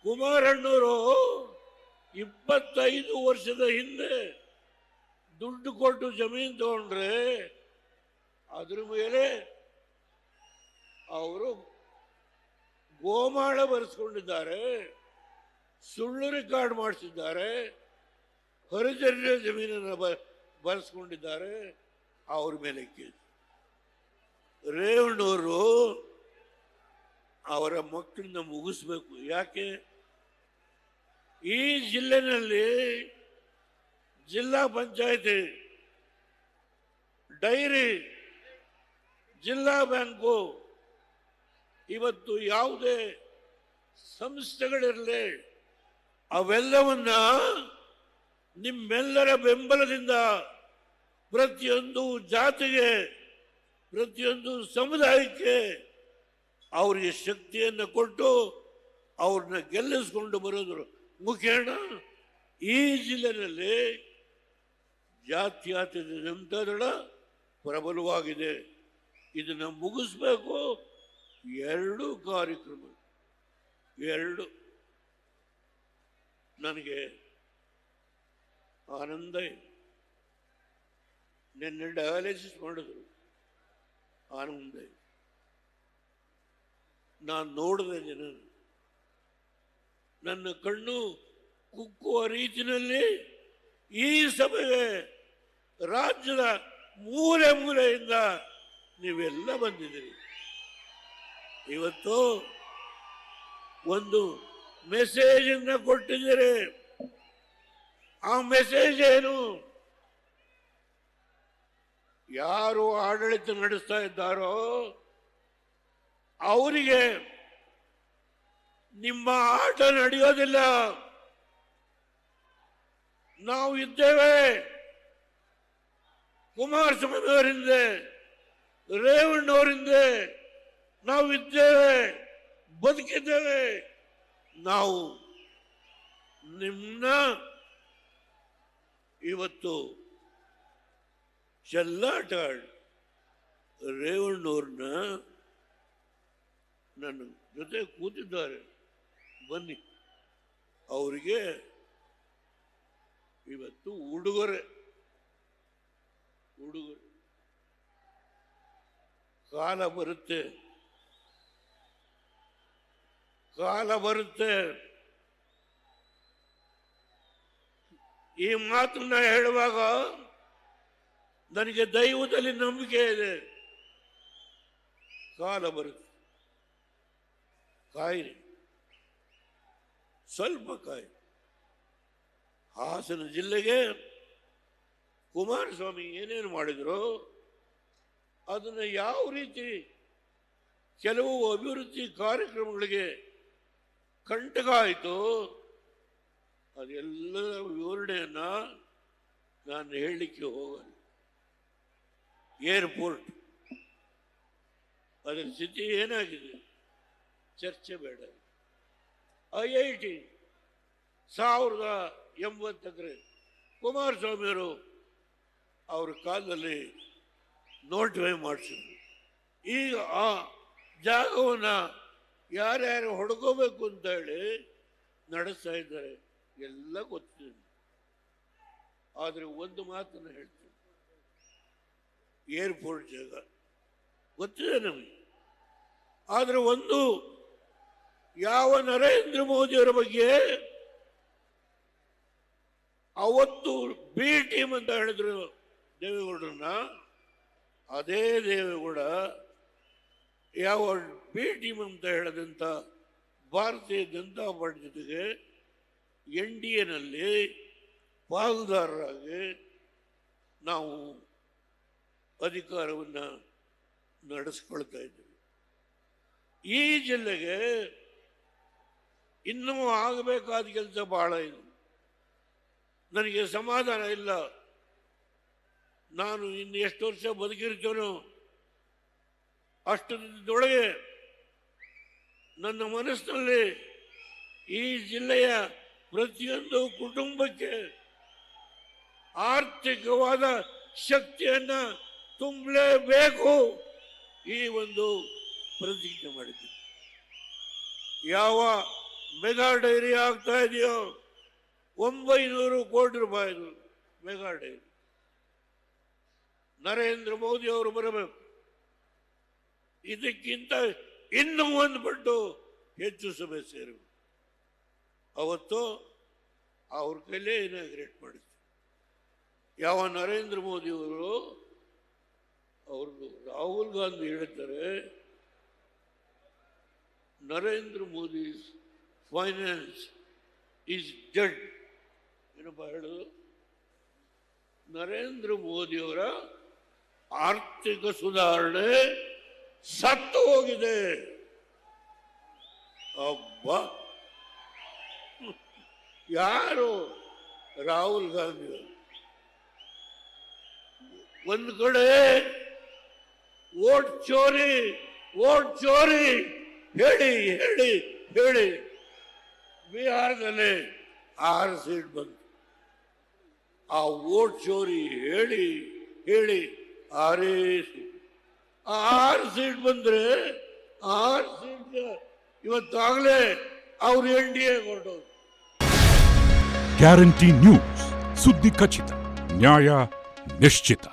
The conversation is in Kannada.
ಕುಮಾರಣ್ಣವರು 25 ವರ್ಷದ ಹಿಂದೆ ದುಡ್ಡು ಕೊಟ್ಟು ಜಮೀನು ತಗೊಂಡ್ರೆ ಅದ್ರ ಮೇಲೆ ಅವರು ಗೋಮಾಳ ಬರೆಸ್ಕೊಂಡಿದ್ದಾರೆ, ಸುಳ್ಳು ರೆಕಾರ್ಡ್ ಮಾಡಿಸಿದ್ದಾರೆ, ಹರಿಜನ ಜಮೀನನ್ನು ಬರೆಸ್ಕೊಂಡಿದ್ದಾರೆ. ಅವ್ರ ಮೇಲೆ ಕೇಸ್. ರೇವಣ್ಣವರು ಅವರ ಮಕ್ಕಳನ್ನ ಮುಗಿಸ್ಬೇಕು. ಯಾಕೆ ಈ ಜಿಲ್ಲೆನಲ್ಲಿ ಜಿಲ್ಲಾ ಪಂಚಾಯತಿ, ಡೈರಿ, ಜಿಲ್ಲಾ ಬ್ಯಾಂಕು, ಇವತ್ತು ಯಾವುದೇ ಸಂಸ್ಥೆಗಳಿರಲಿ ಅವೆಲ್ಲವನ್ನ ನಿಮ್ಮೆಲ್ಲರ ಬೆಂಬಲದಿಂದ ಪ್ರತಿಯೊಂದು ಜಾತಿಗೆ, ಪ್ರತಿಯೊಂದು ಸಮುದಾಯಕ್ಕೆ ಅವರಿಗೆ ಶಕ್ತಿಯನ್ನು ಕೊಟ್ಟು ಅವ್ರನ್ನ ಗೆಲ್ಲಿಸ್ಕೊಂಡು ಬರೋದ್ರ ಮುಖೇನ ಈ ಜಿಲ್ಲೆಯಲ್ಲಿ ಜಾತ್ಯತೀತ ಜನತಾದಳ ಪ್ರಬಲವಾಗಿದೆ. ಇದನ್ನು ಮುಗಿಸ್ಬೇಕು. 2 ಕಾರ್ಯಕ್ರಮ, 2 ನನಗೆ ಆನಂದ. ನಿನ್ನೆ ಡಯಾಲಿಸಿಸ್ ಮಾಡಿದ್ರು, ಆನಂದ. ನಾನು ನೋಡಿದೆ ಜನ, ನನ್ನ ಕಣ್ಣು ಕುಕ್ಕುವ ರೀತಿಯಲ್ಲಿ ಈ ಸಭೆಗೆ ರಾಜ್ಯದ ಮೂಲೆ ಮೂಲೆಯಿಂದ ನೀವೆಲ್ಲ ಬಂದಿದ್ದೀರಿ. ಇವತ್ತು ಒಂದು ಮೆಸೇಜ್ ಅನ್ನು ಕೊಟ್ಟಿದ್ದೀರಿ. ಆ ಮೆಸೇಜ್ ಏನು? ಯಾರು ಆಡಳಿತ ನಡೆಸ್ತಾ ಇದ್ದಾರೋ ಅವರಿಗೆ ನಿಮ್ಮ ಆಟ ನಡೆಯೋದಿಲ್ಲ. ನಾವು ಇದ್ದೇವೆ. ಕುಮಾರಸ್ವಾಮಿ ಅವರಿಂದ, ರೇವಣ್ಣವರಿಂದ ನಾವು ಇದ್ದೇವೆ, ಬದುಕಿದ್ದೇವೆ. ನಾವು ನಿಮ್ಮನ್ನ ಇವತ್ತು ಚೆಲ್ಲಾಟ ರೇವಣ್ಣವ್ರನ್ನ ನನ್ನ ಜೊತೆ ಕೂತಿದ್ದಾರೆ, ಬನ್ನಿ. ಅವರಿಗೆ ಇವತ್ತು ಉಡುಗೊರೆ ಕಾಲ ಬರುತ್ತೆ, ಕಾಲ ಬರುತ್ತೆ. ಈ ಮಾತನ್ನ ಹೇಳುವಾಗ ನನಗೆ ದೈವದಲ್ಲಿ ನಂಬಿಕೆ ಇದೆ. ಕಾಲ ಬರುತ್ತೆ, ಕಾಯಿರಿ, ಸ್ವಲ್ಪ ಕಾಯಿ. ಹಾಸನ ಜಿಲ್ಲೆಗೆ ಕುಮಾರಸ್ವಾಮಿ ಏನೇನು ಮಾಡಿದ್ರು, ಅದನ್ನು ಯಾವ ರೀತಿ ಕೆಲವು ಅಭಿವೃದ್ಧಿ ಕಾರ್ಯಕ್ರಮಗಳಿಗೆ ಕಂಟಕ ಆಯಿತು, ಅದೆಲ್ಲರ ವಿವರಣೆಯನ್ನ ನಾನು ಹೇಳಲಿಕ್ಕೆ ಹೋಗಲ್ಲ. ಏರ್ಪೋರ್ಟ್ ಅದರ ಸ್ಥಿತಿ ಏನಾಗಿದೆ ಚರ್ಚೆ ಬೇಡ. IIT 1080 ಎಕರೆ ಕುಮಾರಸ್ವಾಮಿಯವರು ಅವ್ರ ಕಾಲದಲ್ಲಿ ನೋಟಿಫೈ ಮಾಡಿಸಿದ್ರು. ಈಗ ಆ ಜಾಗವನ್ನು ಯಾರ್ಯಾರು ಹೊಡ್ಕೋಬೇಕು ಅಂತ ಹೇಳಿ ನಡೆಸ್ತಾ ಇದ್ದಾರೆ, ಎಲ್ಲ ಗೊತ್ತಿದೆ. ಆದರೆ ಒಂದು ಮಾತನ್ನು ಹೇಳ್ತೀನಿ, ಏರ್ಪೋರ್ಟ್ ಜಾಗ ಗೊತ್ತಿದೆ ನಮಗೆ. ಆದರೆ ಒಂದು ಯಾವ ನರೇಂದ್ರ ಮೋದಿಯವರ ಬಗ್ಗೆ ಅವತ್ತು ಬಿ ಟೀಮ್ ಅಂತ ಹೇಳಿದ್ರು ದೇವೇಗೌಡರನ್ನ, ಅದೇ ದೇವೇಗೌಡ ಯಾವ ಬಿ ಟೀಮ್ ಅಂತ ಹೇಳದಂತ ಭಾರತೀಯ ಜನತಾ ಪಾರ್ಟಿ ಜೊತೆಗೆ NDAನಲ್ಲಿ ಪಾಲುದಾರರಾಗಿ ನಾವು ಅಧಿಕಾರವನ್ನು ನಡೆಸ್ಕೊಳ್ತಾ ಇದ್ದೀವಿ. ಈ ಜಿಲ್ಲೆಗೆ ಇನ್ನೂ ಆಗಬೇಕಾದ ಕೆಲಸ ಬಹಳ ಇದೆ. ನನಗೆ ಸಮಾಧಾನ ಇಲ್ಲ. ನಾನು ಇನ್ನು ಎಷ್ಟು ವರ್ಷ ಬದುಕಿರ್ತೇನೋ ಅಷ್ಟೊಳಗೆ ನನ್ನ ಮನಸ್ಸಿನಲ್ಲಿ ಈ ಜಿಲ್ಲೆಯ ಪ್ರತಿಯೊಂದು ಕುಟುಂಬಕ್ಕೆ ಆರ್ಥಿಕವಾದ ಶಕ್ತಿಯನ್ನ ತುಂಬಲೇಬೇಕು. ಈ ಒಂದು ಪ್ರತಿಜ್ಞೆ ಮಾಡಿದ್ದೀನಿ. ಯಾವ ಮೆಗಾ ಡೈರಿ ಆಗ್ತಾ ಇದೆಯೋ 900 ಕೋಟಿ ರೂಪಾಯಿದು ಮೆಗಾ ಡೈರಿ. ನರೇಂದ್ರ ಮೋದಿ ಅವರು ಬರಬೇಕು. ಇದಕ್ಕಿಂತ ಇನ್ನೂ 1 ಪಟ್ಟು ಹೆಚ್ಚು ಸಭೆ ಸೇರಬೇಕು. ಅವತ್ತು ಅವ್ರ ಕೈಲೇ ಇನಾಗ್ರೇಟ್ ಮಾಡಿದ್ರು. ಯಾವ ನರೇಂದ್ರ ಮೋದಿ ಅವರು ಅವ್ರದ್ದು ರಾಹುಲ್ ಗಾಂಧಿ ಹೇಳ್ತಾರೆ, Narendra Modi finance is dead. ಏನಪ್ಪ ಹೇಳೋದು? ನರೇಂದ್ರ ಮೋದಿಯವರ ಆರ್ಥಿಕ ಸುಧಾರಣೆ ಸತ್ತು ಹೋಗಿದೆ. ಅಬ್ಬ, ಯಾರು? ರಾಹುಲ್ ಗಾಂಧಿ. ಒಂದು ಕಡೆ ವೋಟ್ ಚೋರಿ ಹೇಳಿ ಹೇಳಿ ಹೇಳಿ ಬಿಹಾರದಲ್ಲಿ 6 ಸೀಟ್ ಬಂತು. ಆ ವೋಟ್ ಚೋರಿ ಹೇಳಿ ಹೇಳಿ 6 ಸೀಟ್. ಆ 6 ಸೀಟ್ ಬಂದ್ರೆ 6 ಸೀಟ್ ಇವತ್ತಾಗಲೇ ಅವ್ರು NDA ಹೊರಟೋದು. ಗ್ಯಾರಂಟಿ ನ್ಯೂಸ್, ಸುದ್ದಿ ಖಚಿತ, ನ್ಯಾಯ ನಿಶ್ಚಿತ.